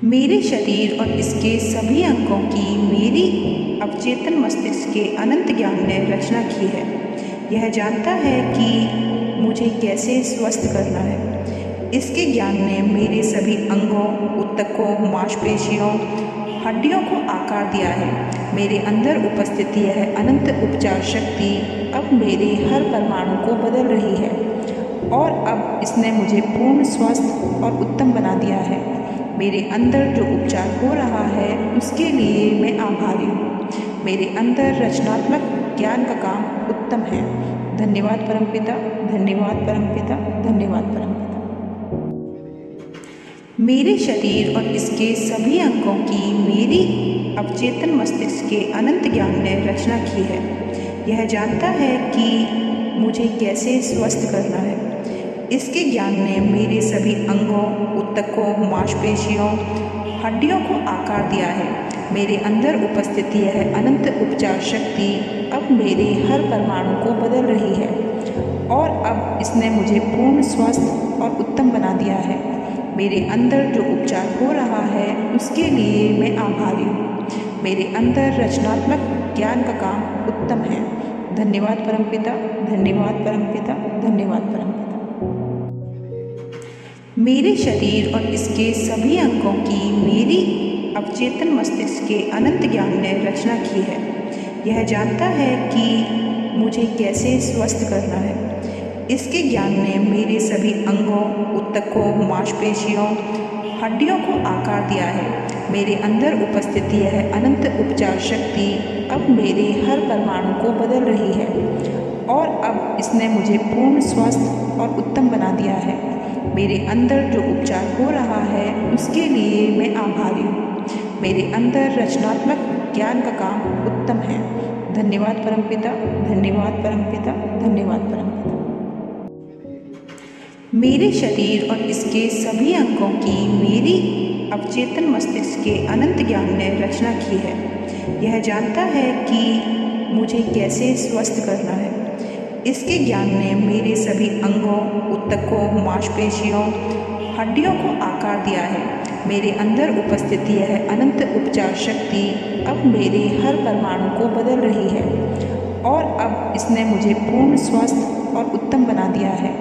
मेरे शरीर और इसके सभी अंगों की मेरी अवचेतन मस्तिष्क के अनंत ज्ञान ने रचना की है। यह जानता है कि मुझे कैसे स्वस्थ करना है। इसके ज्ञान ने मेरे सभी अंगों, ऊतकों, मांसपेशियों, हड्डियों को आकार दिया है। मेरे अंदर उपस्थित यह अनंत उपचार शक्ति अब मेरे हर परमाणु को बदल रही है और अब इसने मुझे पूर्ण स्वस्थ और उत्तम बना दिया है। मेरे अंदर जो उपचार हो रहा है उसके लिए मैं आभारी हूँ। मेरे अंदर रचनात्मक ज्ञान का काम उत्तम है। धन्यवाद परमपिता, धन्यवाद परमपिता, धन्यवाद परमपिता। मेरे शरीर और इसके सभी अंगों की मेरी अवचेतन मस्तिष्क के अनंत ज्ञान ने रचना की है। यह जानता है कि मुझे कैसे स्वस्थ करना है। इसके ज्ञान ने मेरे सभी अंगों, ऊतकों, मांसपेशियों, हड्डियों को आकार दिया है। मेरे अंदर उपस्थित यह अनंत उपचार शक्ति अब मेरे हर परमाणु को बदल रही है और अब इसने मुझे पूर्ण स्वस्थ और उत्तम बना दिया है। मेरे अंदर जो उपचार हो रहा है उसके लिए मैं आभारी हूँ। मेरे अंदर रचनात्मक ज्ञान का काम उत्तम है। धन्यवाद परमपिता, धन्यवाद परमपिता, धन्यवाद परमपिता। मेरे शरीर और इसके सभी अंगों की मेरी अवचेतन मस्तिष्क के अनंत ज्ञान ने रचना की है। यह जानता है कि मुझे कैसे स्वस्थ करना है। इसके ज्ञान ने मेरे सभी अंगों, ऊतकों, मांसपेशियों, हड्डियों को आकार दिया है। मेरे अंदर उपस्थित यह अनंत उपचार शक्ति अब मेरे हर परमाणु को बदल रही है और अब इसने मुझे पूर्ण स्वस्थ और उत्तम बना दिया है। मेरे अंदर जो उपचार हो रहा है उसके लिए मैं आभारी हूँ। मेरे अंदर रचनात्मक ज्ञान का काम उत्तम है। धन्यवाद परमपिता, धन्यवाद परमपिता, धन्यवाद परमपिता। मेरे शरीर और इसके सभी अंगों की मेरी अवचेतन मस्तिष्क के अनंत ज्ञान ने रचना की है। यह जानता है कि मुझे कैसे स्वस्थ करना है। इसके ज्ञान ने मेरे सभी अंगों, ऊतकों, मांसपेशियों, हड्डियों को आकार दिया है। मेरे अंदर उपस्थित यह अनंत उपचार शक्ति अब मेरे हर परमाणु को बदल रही है और अब इसने मुझे पूर्ण स्वस्थ और उत्तम बना दिया है।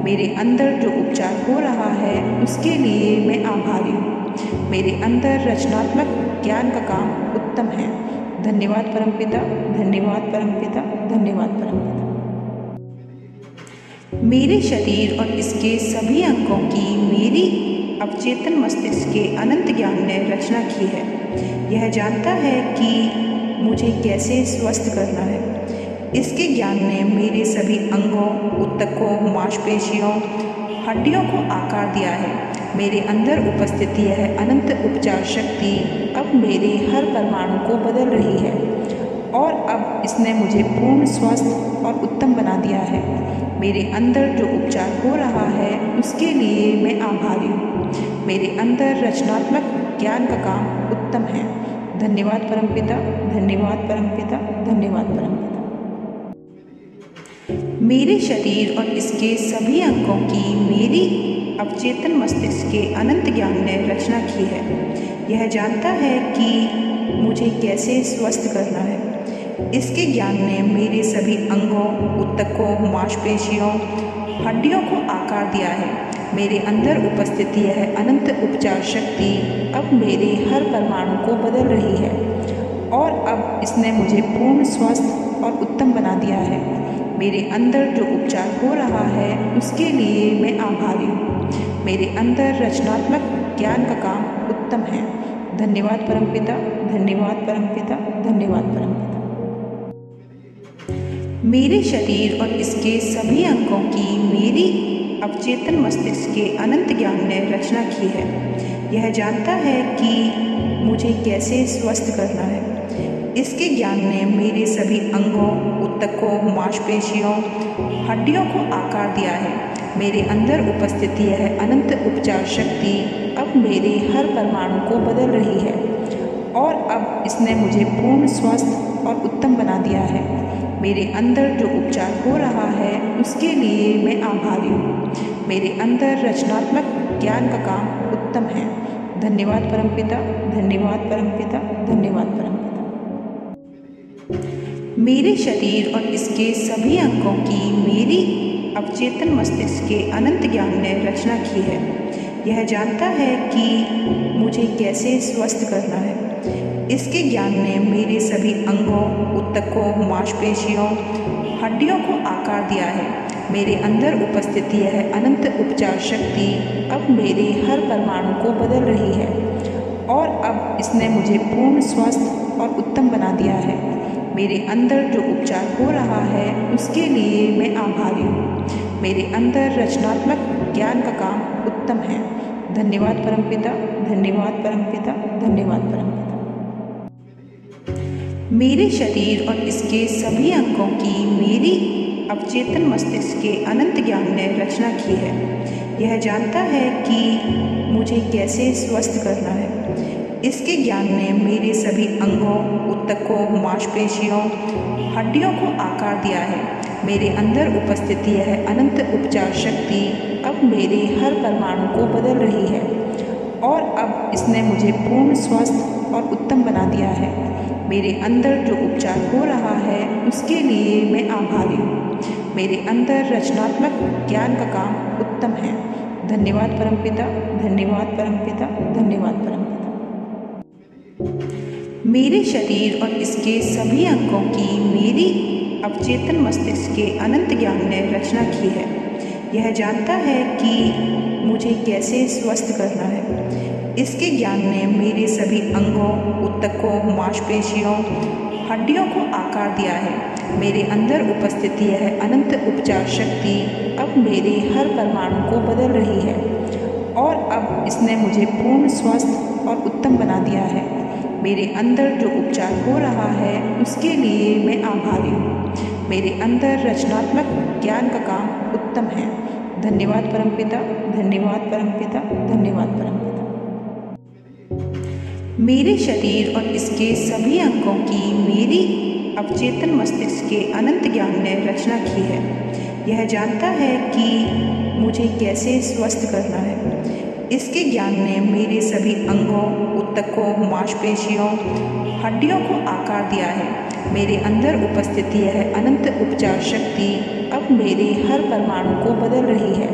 मेरे अंदर जो उपचार हो रहा है उसके लिए मैं आभारी हूँ। मेरे अंदर रचनात्मक ज्ञान का काम उत्तम है। धन्यवाद परमपिता, धन्यवाद परमपिता, धन्यवाद परमपिता। मेरे शरीर और इसके सभी अंगों की मेरी अवचेतन मस्तिष्क के अनंत ज्ञान ने रचना की है। यह जानता है कि मुझे कैसे स्वस्थ करना है। इसके ज्ञान ने मेरे सभी अंगों, ऊतकों, मांसपेशियों, हड्डियों को आकार दिया है। मेरे अंदर उपस्थित यह अनंत उपचार शक्ति अब मेरे हर परमाणु को बदल रही है और अब इसने मुझे पूर्ण स्वस्थ और उत्तम बना दिया है। मेरे अंदर जो उपचार हो रहा है उसके लिए मैं आभारी हूँ। मेरे अंदर रचनात्मक ज्ञान का काम उत्तम है। धन्यवाद परमपिता, धन्यवाद परमपिता, धन्यवाद परमपिता। मेरे शरीर और इसके सभी अंगों की मेरी अवचेतन मस्तिष्क के अनंत ज्ञान ने रचना की है। यह जानता है कि मुझे कैसे स्वस्थ करना है। इसके ज्ञान ने मेरे सभी अंगों, ऊतकों, मांसपेशियों, हड्डियों को आकार दिया है। मेरे अंदर उपस्थित यह अनंत उपचार शक्ति अब मेरे हर परमाणु को बदल रही है और अब इसने मुझे पूर्ण स्वस्थ और उत्तम बना दिया है। मेरे अंदर जो उपचार हो रहा है उसके लिए मैं आभारी हूँ। मेरे अंदर रचनात्मक ज्ञान का काम उत्तम है। धन्यवाद परमपिता, धन्यवाद परमपिता, धन्यवाद परमपिता। मेरे शरीर और इसके सभी अंगों की मेरी अवचेतन मस्तिष्क के अनंत ज्ञान ने रचना की है। यह जानता है कि मुझे कैसे स्वस्थ करना है। इसके ज्ञान ने मेरे सभी अंगों, ऊतकों, मांसपेशियों, हड्डियों को आकार दिया है। मेरे अंदर उपस्थित यह अनंत उपचार शक्ति अब मेरे हर परमाणु को बदल रही है और अब इसने मुझे पूर्ण स्वस्थ और उत्तम बना दिया है। मेरे अंदर जो उपचार हो रहा है उसके लिए मैं आभारी हूँ। मेरे अंदर रचनात्मक ज्ञान का काम उत्तम है। धन्यवाद परमपिता, धन्यवाद परमपिता, धन्यवाद परमपिता। मेरे शरीर और इसके सभी अंगों की मेरी अवचेतन मस्तिष्क के अनंत ज्ञान ने रचना की है। यह जानता है कि मुझे कैसे स्वस्थ करना है। इसके ज्ञान ने मेरे सभी अंगों, ऊतकों, मांसपेशियों, हड्डियों को आकार दिया है। मेरे अंदर उपस्थित यह अनंत उपचार शक्ति अब मेरे हर परमाणु को बदल रही है और अब इसने मुझे पूर्ण स्वस्थ और उत्तम बना दिया है। मेरे अंदर जो उपचार हो रहा है उसके लिए मैं आभारी हूँ। मेरे अंदर रचनात्मक ज्ञान का काम उत्तम है। धन्यवाद परमपिता, धन्यवाद परमपिता, धन्यवाद परमपिता। मेरे शरीर और इसके सभी अंगों की मेरी अवचेतन मस्तिष्क के अनंत ज्ञान ने रचना की है। यह जानता है कि मुझे कैसे स्वस्थ करना है। इसके ज्ञान ने मेरे सभी अंगों, ऊतकों, मांसपेशियों, हड्डियों को आकार दिया है। मेरे अंदर उपस्थित यह अनंत उपचार शक्ति अब मेरे हर परमाणु को बदल रही है और अब इसने मुझे पूर्ण स्वस्थ और उत्तम बना दिया है। मेरे अंदर जो उपचार हो रहा है उसके लिए मैं आभारी हूँ। मेरे अंदर रचनात्मक ज्ञान का काम उत्तम है। धन्यवाद परमपिता, धन्यवाद परमपिता, धन्यवाद परमपिता। मेरे शरीर और इसके सभी अंगों की मेरी अवचेतन मस्तिष्क के अनंत ज्ञान ने रचना की है। यह जानता है कि मुझे कैसे स्वस्थ करना है। इसके ज्ञान ने मेरे सभी अंगों, ऊतकों, मांसपेशियों, हड्डियों को आकार दिया है। मेरे अंदर उपस्थित यह अनंत उपचार शक्ति अब मेरे हर परमाणु को बदल रही है और अब इसने मुझे पूर्ण स्वस्थ और उत्तम बना दिया है। मेरे अंदर जो उपचार हो रहा है उसके लिए मैं आभारी हूँ। मेरे अंदर रचनात्मक ज्ञान का काम उत्तम है। धन्यवाद परमपिता, धन्यवाद परमपिता, धन्यवाद परमपिता। मेरे शरीर और इसके सभी अंगों की मेरी अवचेतन मस्तिष्क के अनंत ज्ञान ने रचना की है। यह जानता है कि मुझे कैसे स्वस्थ करना है। इसके ज्ञान ने मेरे सभी अंगों, ऊतकों, मांसपेशियों, हड्डियों को आकार दिया है। मेरे अंदर उपस्थित यह अनंत उपचार शक्ति अब मेरे हर परमाणु को बदल रही है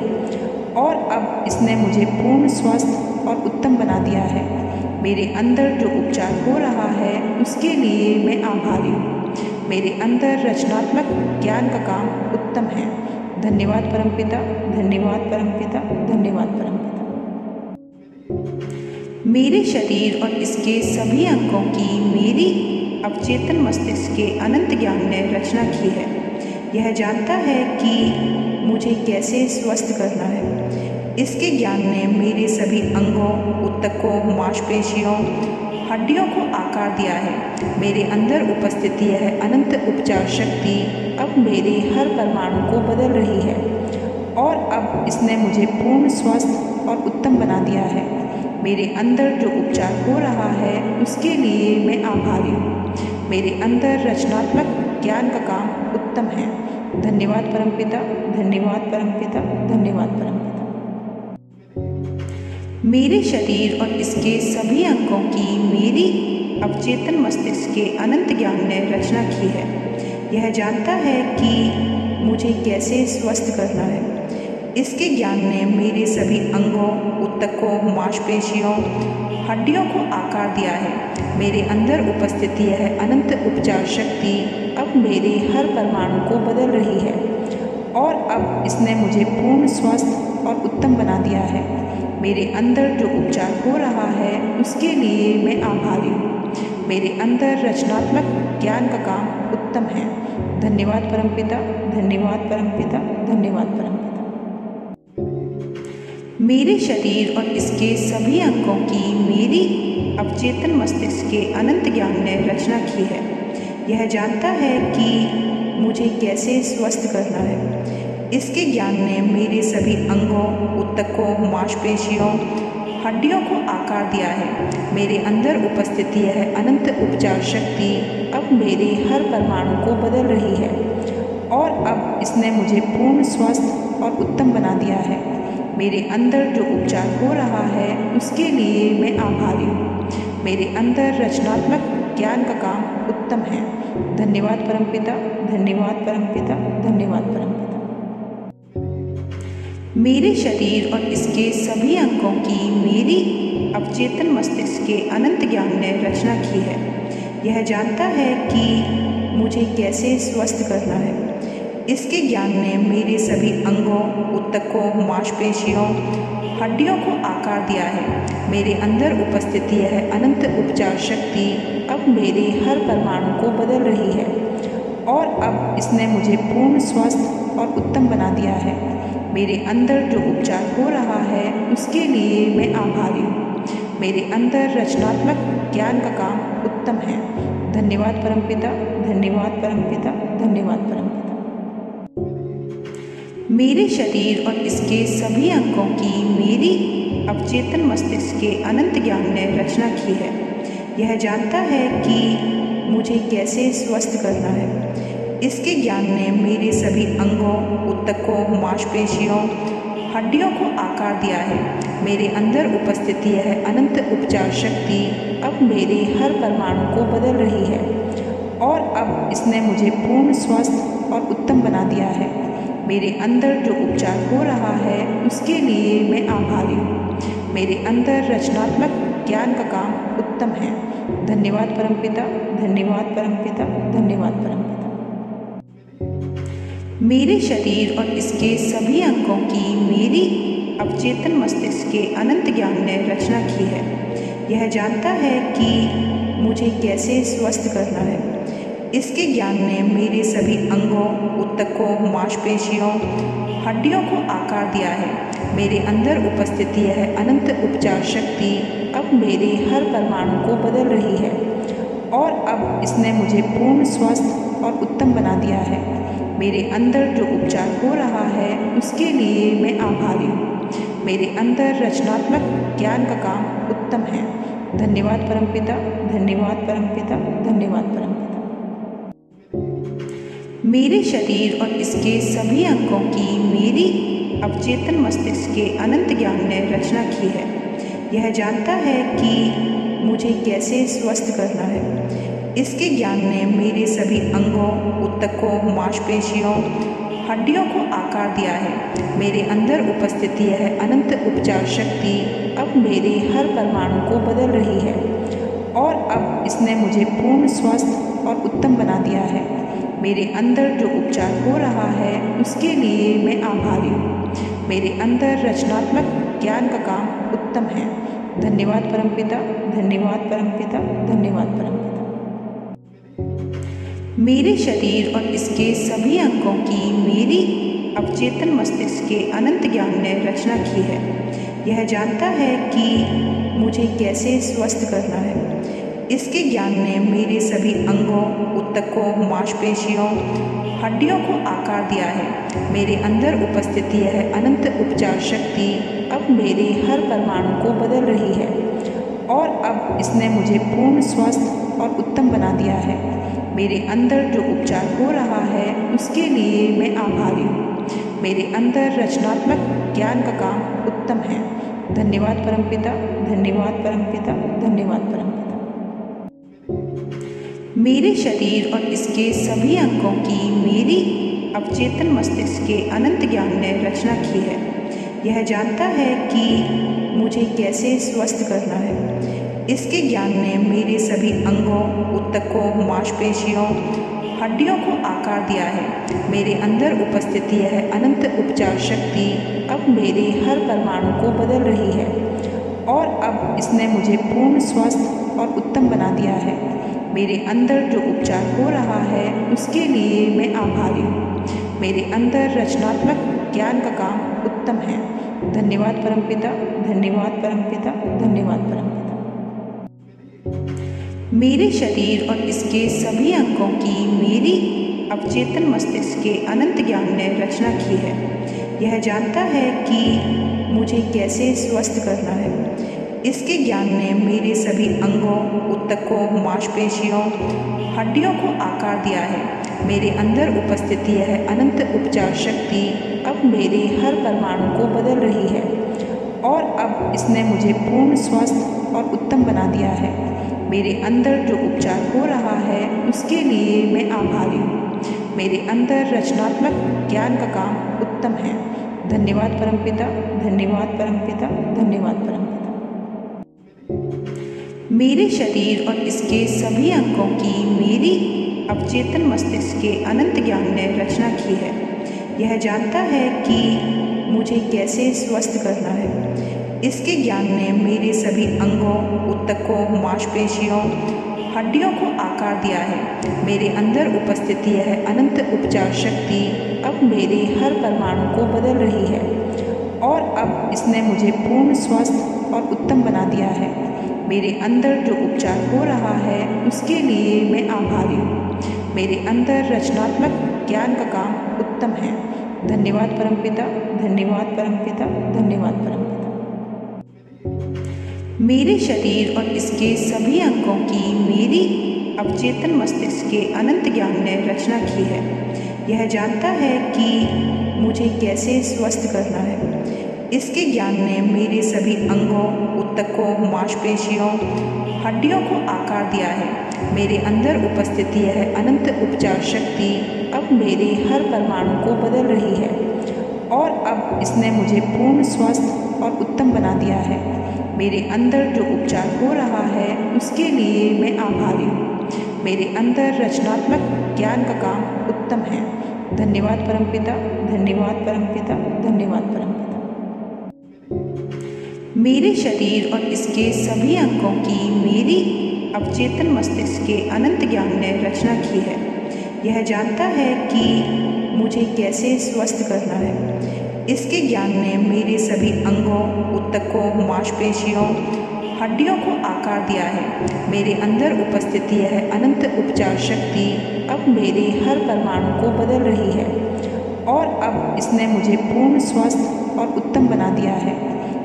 और अब इसने मुझे पूर्ण स्वस्थ और उत्तम बना दिया है। मेरे अंदर जो उपचार हो रहा है उसके लिए मैं आभारी हूँ। मेरे अंदर रचनात्मक ज्ञान का काम उत्तम है। धन्यवाद परमपिता, धन्यवाद परमपिता, धन्यवाद परमपिता। मेरे शरीर और इसके सभी अंगों की मेरी अवचेतन मस्तिष्क के अनंत ज्ञान ने रचना की है। यह जानता है कि मुझे कैसे स्वस्थ करना है। इसके ज्ञान ने मेरे सभी अंगों, ऊतकों, मांसपेशियों, हड्डियों को आकार दिया है। मेरे अंदर उपस्थित यह अनंत उपचार शक्ति अब मेरे हर परमाणु को बदल रही है और अब इसने मुझे पूर्ण स्वस्थ और उत्तम बना दिया है। मेरे अंदर जो उपचार हो रहा है उसके लिए मैं आभारी हूँ। मेरे अंदर रचनात्मक ज्ञान का काम उत्तम है। धन्यवाद परमपिता, धन्यवाद परमपिता, धन्यवाद परमपिता। मेरे शरीर और इसके सभी अंगों की मेरी अवचेतन मस्तिष्क के अनंत ज्ञान ने रचना की है। यह जानता है कि मुझे कैसे स्वस्थ करना है। इसके ज्ञान ने मेरे सभी अंगों, ऊतकों, मांसपेशियों, हड्डियों को आकार दिया है। मेरे अंदर उपस्थित यह अनंत उपचार शक्ति अब मेरे हर परमाणु को बदल रही है और अब इसने मुझे पूर्ण स्वस्थ और उत्तम बना दिया है। मेरे अंदर जो उपचार हो रहा है उसके लिए मैं आभारी हूँ। मेरे अंदर रचनात्मक ज्ञान का काम उत्तम है। धन्यवाद परमपिता, धन्यवाद परमपिता, धन्यवाद परमपिता। मेरे शरीर और इसके सभी अंगों की मेरी अवचेतन मस्तिष्क के अनंत ज्ञान ने रचना की है। यह जानता है कि मुझे कैसे स्वस्थ करना है। इसके ज्ञान ने मेरे सभी अंगों, ऊतकों, मांसपेशियों, हड्डियों को आकार दिया है। मेरे अंदर उपस्थित यह अनंत उपचार शक्ति अब मेरे हर परमाणु को बदल रही है और अब इसने मुझे पूर्ण स्वस्थ और उत्तम बना दिया है। मेरे अंदर जो उपचार हो रहा है उसके लिए मैं आभारी हूँ। मेरे अंदर रचनात्मक ज्ञान का काम उत्तम है। धन्यवाद परमपिता, धन्यवाद परमपिता, धन्यवाद परमपिता। मेरे शरीर और इसके सभी अंगों की मेरी अवचेतन मस्तिष्क के अनंत ज्ञान ने रचना की है। यह जानता है कि मुझे कैसे स्वस्थ करना है। इसके ज्ञान ने मेरे सभी अंगों, ऊतकों, मांसपेशियों, हड्डियों को आकार दिया है। मेरे अंदर उपस्थित यह अनंत उपचार शक्ति अब मेरे हर परमाणु को बदल रही है और अब इसने मुझे पूर्ण स्वस्थ और उत्तम बना दिया है। मेरे अंदर जो उपचार हो रहा है उसके लिए मैं आभारी हूँ। मेरे अंदर रचनात्मक ज्ञान का काम उत्तम है। धन्यवाद परमपिता, धन्यवाद परमपिता, धन्यवाद परमपिता। मेरे शरीर और इसके सभी अंगों की मेरी अवचेतन मस्तिष्क के अनंत ज्ञान ने रचना की है। यह जानता है कि मुझे कैसे स्वस्थ करना है। इसके ज्ञान ने मेरे सभी अंगों, ऊतकों, मांसपेशियों, हड्डियों को आकार दिया है। मेरे अंदर उपस्थित यह अनंत उपचार शक्ति अब मेरे हर परमाणु को बदल रही है और अब इसने मुझे पूर्ण स्वस्थ और उत्तम बना दिया है। मेरे अंदर जो उपचार हो रहा है उसके लिए मैं आभारी हूँ। मेरे अंदर रचनात्मक ज्ञान का काम उत्तम है। धन्यवाद परमपिता, धन्यवाद परमपिता, धन्यवाद परमपिता। मेरे शरीर और इसके सभी अंगों की मेरी अवचेतन मस्तिष्क के अनंत ज्ञान ने रचना की है। यह जानता है कि मुझे कैसे स्वस्थ करना है। इसके ज्ञान ने मेरे सभी अंगों, ऊतकों, मांसपेशियों, हड्डियों को आकार दिया है। मेरे अंदर उपस्थित यह अनंत उपचार शक्ति अब मेरे हर परमाणु को बदल रही है और अब इसने मुझे पूर्ण स्वस्थ और उत्तम बना दिया है। मेरे अंदर जो उपचार हो रहा है उसके लिए मैं आभारी हूँ। मेरे अंदर रचनात्मक ज्ञान का काम उत्तम है। धन्यवाद परमपिता, धन्यवाद परमपिता, धन्यवाद परमपिता। मेरे शरीर और इसके सभी अंगों की मेरी अवचेतन मस्तिष्क के अनंत ज्ञान ने रचना की है। यह जानता है कि मुझे कैसे स्वस्थ करना है। इसके ज्ञान ने मेरे सभी अंगों, ऊतकों, मांसपेशियों, हड्डियों को आकार दिया है। मेरे अंदर उपस्थित यह अनंत उपचार शक्ति अब मेरे हर परमाणु को बदल रही है और अब इसने मुझे पूर्ण स्वस्थ और उत्तम बना दिया है। मेरे अंदर जो उपचार हो रहा है उसके लिए मैं आभारी हूँ। मेरे अंदर रचनात्मक ज्ञान का काम उत्तम है। धन्यवाद परमपिता, धन्यवाद परमपिता, धन्यवाद परमपिता। मेरे शरीर और इसके सभी अंगों की मेरी अवचेतन मस्तिष्क के अनंत ज्ञान ने रचना की है। यह जानता है कि मुझे कैसे स्वस्थ करना है। इसके ज्ञान ने मेरे सभी अंगों, ऊतकों, मांसपेशियों, हड्डियों को आकार दिया है। मेरे अंदर उपस्थित यह अनंत उपचार शक्ति अब मेरे हर परमाणु को बदल रही है और अब इसने मुझे पूर्ण स्वस्थ और उत्तम बना दिया है। मेरे अंदर जो उपचार हो रहा है उसके लिए मैं आभारी हूँ। मेरे अंदर रचनात्मक ज्ञान का काम उत्तम है। धन्यवाद परमपिता, धन्यवाद परमपिता, धन्यवाद परमपिता। मेरे शरीर और इसके सभी अंगों की मेरी अवचेतन मस्तिष्क के अनंत ज्ञान ने रचना की है। यह जानता है कि मुझे कैसे स्वस्थ करना है। इसके ज्ञान ने मेरे सभी अंगों, ऊतकों, मांसपेशियों, हड्डियों को आकार दिया है। मेरे अंदर उपस्थित यह अनंत उपचार शक्ति अब मेरे हर परमाणु को बदल रही है और अब इसने मुझे पूर्ण स्वस्थ और उत्तम बना दिया है। मेरे अंदर जो उपचार हो रहा है उसके लिए मैं आभारी हूँ। मेरे अंदर रचनात्मक ज्ञान का काम उत्तम है। धन्यवाद परमपिता, धन्यवाद परमपिता, धन्यवाद परमपिता। मेरे शरीर और इसके सभी अंगों की मेरी अवचेतन मस्तिष्क के अनंत ज्ञान ने रचना की है। यह जानता है कि मुझे कैसे स्वस्थ करना है। इसके ज्ञान ने मेरे सभी अंगों, ऊतकों, मांसपेशियों, हड्डियों को आकार दिया है। मेरे अंदर उपस्थित यह अनंत उपचार शक्ति अब अब मेरे हर परमाणु को बदल रही है और अब इसने मुझे पूर्ण स्वस्थ और उत्तम बना दिया है। मेरे अंदर जो उपचार हो रहा है उसके लिए मैं आभारी हूँ। मेरे अंदर रचनात्मक ज्ञान का काम उत्तम है। धन्यवाद परमपिता, धन्यवाद परमपिता, धन्यवाद परमपिता। मेरे शरीर और इसके सभी अंगों की मेरी अवचेतन मस्तिष्क के अनंत ज्ञान ने रचना की है। यह जानता है कि मुझे कैसे स्वस्थ करना है। इसके ज्ञान ने मेरे सभी अंगों, ऊतकों, मांसपेशियों, हड्डियों को आकार दिया है। मेरे अंदर उपस्थित यह अनंत उपचार शक्ति अब मेरे हर परमाणु को बदल रही है और अब इसने मुझे पूर्ण स्वस्थ और उत्तम बना दिया है। मेरे अंदर जो उपचार हो रहा है उसके लिए मैं आभारी हूँ। मेरे अंदर रचनात्मक ज्ञान का काम उत्तम है। धन्यवाद परमपिता, धन्यवाद परमपिता, धन्यवाद परमपिता। मेरे शरीर और इसके सभी अंगों की मेरी अवचेतन मस्तिष्क के अनंत ज्ञान ने रचना की है। यह जानता है कि मुझे कैसे स्वस्थ करना है। इसके ज्ञान ने मेरे सभी अंगों, ऊतकों, मांसपेशियों, हड्डियों को आकार दिया है। मेरे अंदर उपस्थित यह अनंत उपचार शक्ति अब मेरे हर परमाणु को बदल रही है और अब इसने मुझे पूर्ण स्वस्थ और उत्तम बना दिया है। मेरे अंदर जो उपचार हो रहा है उसके लिए मैं आभारी हूँ। मेरे अंदर रचनात्मक ज्ञान का काम उत्तम है। धन्यवाद परमपिता, धन्यवाद परमपिता, धन्यवाद परमपिता। मेरे शरीर और इसके सभी अंगों की मेरी अवचेतन मस्तिष्क के अनंत ज्ञान ने रचना की है। यह जानता है कि मुझे कैसे स्वस्थ करना है। इसके ज्ञान ने मेरे सभी अंगों, ऊतकों, मांसपेशियों, हड्डियों को आकार दिया है। मेरे अंदर उपस्थित यह अनंत उपचार शक्ति अब मेरे हर परमाणु को बदल रही है और अब इसने मुझे पूर्ण स्वस्थ और उत्तम बना दिया है।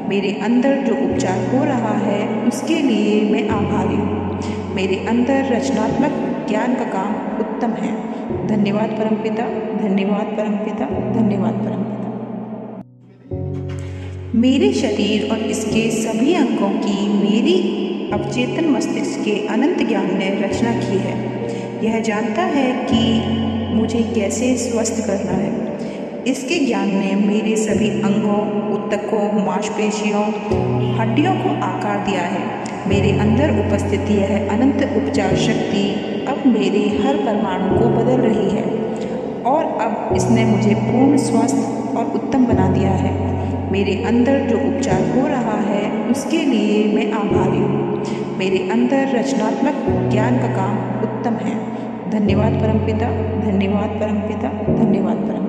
मेरे अंदर जो उपचार हो रहा है उसके लिए मैं आभारी हूँ। मेरे अंदर रचनात्मक ज्ञान का काम उत्तम है। धन्यवाद परमपिता, धन्यवाद परमपिता, धन्यवाद परमपिता। मेरे शरीर और इसके सभी अंगों की मेरी अवचेतन मस्तिष्क के अनंत ज्ञान ने रचना की है। यह जानता है कि मुझे कैसे स्वस्थ करना है। इसके ज्ञान ने मेरे सभी अंगों, ऊतकों, मांसपेशियों, हड्डियों को आकार दिया है। मेरे अंदर उपस्थित यह अनंत उपचार शक्ति अब मेरे हर परमाणु को बदल रही है और अब इसने मुझे पूर्ण स्वस्थ और उत्तम बना दिया है। मेरे अंदर जो उपचार हो रहा है उसके लिए मैं आभारी हूँ। मेरे अंदर रचनात्मक ज्ञान का काम उत्तम है। धन्यवाद परमपिता, धन्यवाद परमपिता, धन्यवाद परमपिता।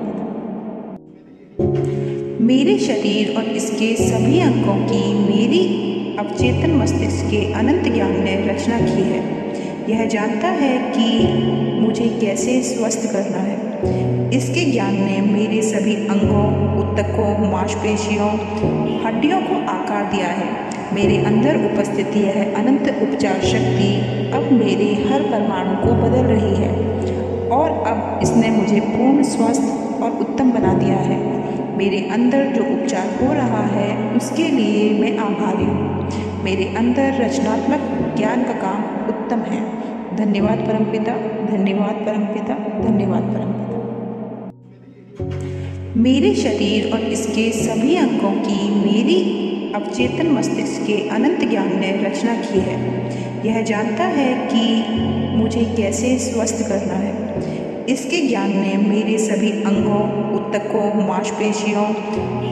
मेरे शरीर और इसके सभी अंगों की मेरी अवचेतन मस्तिष्क के अनंत ज्ञान ने रचना की है। यह जानता है कि मुझे कैसे स्वस्थ करना है। इसके ज्ञान ने मेरे सभी अंगों, ऊतकों, मांसपेशियों, हड्डियों को आकार दिया है। मेरे अंदर उपस्थित यह अनंत उपचार शक्ति अब मेरे हर परमाणु को बदल रही है और अब इसने मुझे पूर्ण स्वस्थ और उत्तम बना दिया है। मेरे अंदर जो उपचार हो रहा है उसके लिए मैं आभारी हूँ। मेरे अंदर रचनात्मक ज्ञान का काम उत्तम है। धन्यवाद परमपिता, धन्यवाद परमपिता, धन्यवाद परमपिता। मेरे शरीर और इसके सभी अंगों की मेरी अवचेतन मस्तिष्क के अनंत ज्ञान ने रचना की है। यह जानता है कि मुझे कैसे स्वस्थ करना है। इसके ज्ञान ने मेरे सभी अंगों, ऊतकों, मांसपेशियों,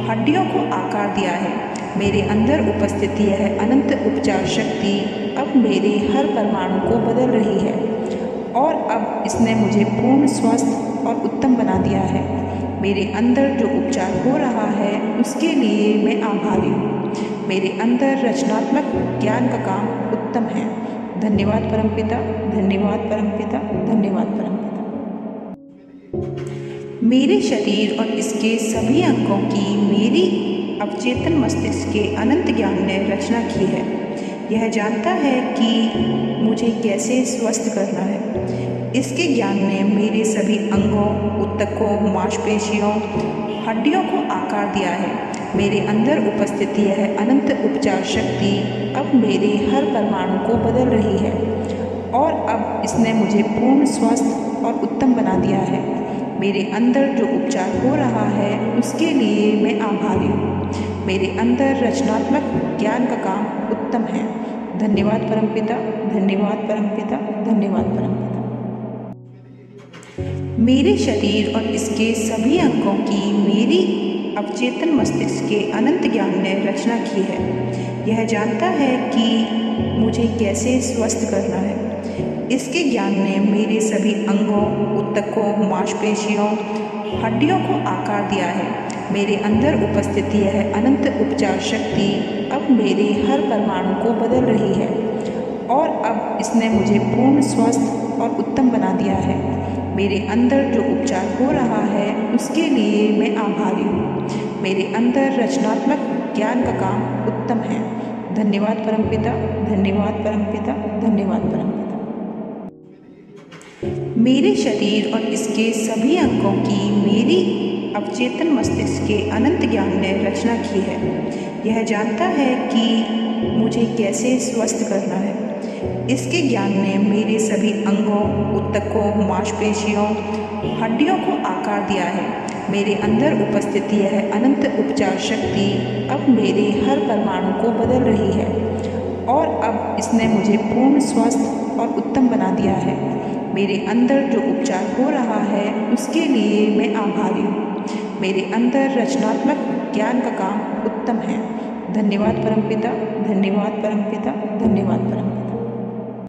हड्डियों को आकार दिया है। मेरे अंदर उपस्थित यह अनंत उपचार शक्ति अब मेरे हर परमाणु को बदल रही है और अब इसने मुझे पूर्ण स्वस्थ और उत्तम बना दिया है। मेरे अंदर जो उपचार हो रहा है उसके लिए मैं आभारी हूँ। मेरे अंदर रचनात्मक ज्ञान का काम उत्तम है। धन्यवाद परमपिता, धन्यवाद परमपिता, धन्यवाद परमपिता। मेरे शरीर और इसके सभी अंगों की मेरी अवचेतन मस्तिष्क के अनंत ज्ञान ने रचना की है। यह जानता है कि मुझे कैसे स्वस्थ करना है। इसके ज्ञान ने मेरे सभी अंगों, ऊतकों, मांसपेशियों, हड्डियों को आकार दिया है। मेरे अंदर उपस्थित यह अनंत उपचार शक्ति अब मेरे हर परमाणु को बदल रही है और अब इसने मुझे पूर्ण स्वस्थ और उत्तम बना दिया है। मेरे अंदर जो उपचार हो रहा है उसके लिए मैं आभारी हूँ। मेरे अंदर रचनात्मक ज्ञान का काम उत्तम है। धन्यवाद परमपिता, धन्यवाद परमपिता, धन्यवाद परमपिता। मेरे शरीर और इसके सभी अंगों की मेरी अवचेतन मस्तिष्क के अनंत ज्ञान ने रचना की है। यह जानता है कि मुझे कैसे स्वस्थ करना है। इसके ज्ञान ने मेरे सभी अंगों, ऊतकों, मांसपेशियों, हड्डियों को आकार दिया है। मेरे अंदर उपस्थित यह अनंत उपचार शक्ति अब मेरे हर परमाणु को बदल रही है और अब इसने मुझे पूर्ण स्वस्थ और उत्तम बना दिया है। मेरे अंदर जो उपचार हो रहा है उसके लिए मैं आभारी हूँ। मेरे अंदर रचनात्मक ज्ञान का काम उत्तम है। धन्यवाद परमपिता, धन्यवाद परमपिता, धन्यवाद परमपिता। मेरे शरीर और इसके सभी अंगों की मेरी अवचेतन मस्तिष्क के अनंत ज्ञान ने रचना की है। यह जानता है कि मुझे कैसे स्वस्थ करना है। इसके ज्ञान ने मेरे सभी अंगों, ऊतकों, मांसपेशियों, हड्डियों को आकार दिया है। मेरे अंदर उपस्थित यह अनंत उपचार शक्ति अब मेरे हर परमाणु को बदल रही है और अब इसने मुझे पूर्ण स्वस्थ और उत्तम बना दिया है। मेरे अंदर जो उपचार हो रहा है उसके लिए मैं आभारी हूँ। मेरे अंदर रचनात्मक ज्ञान का काम उत्तम है। धन्यवाद परमपिता, धन्यवाद परमपिता, धन्यवाद परम।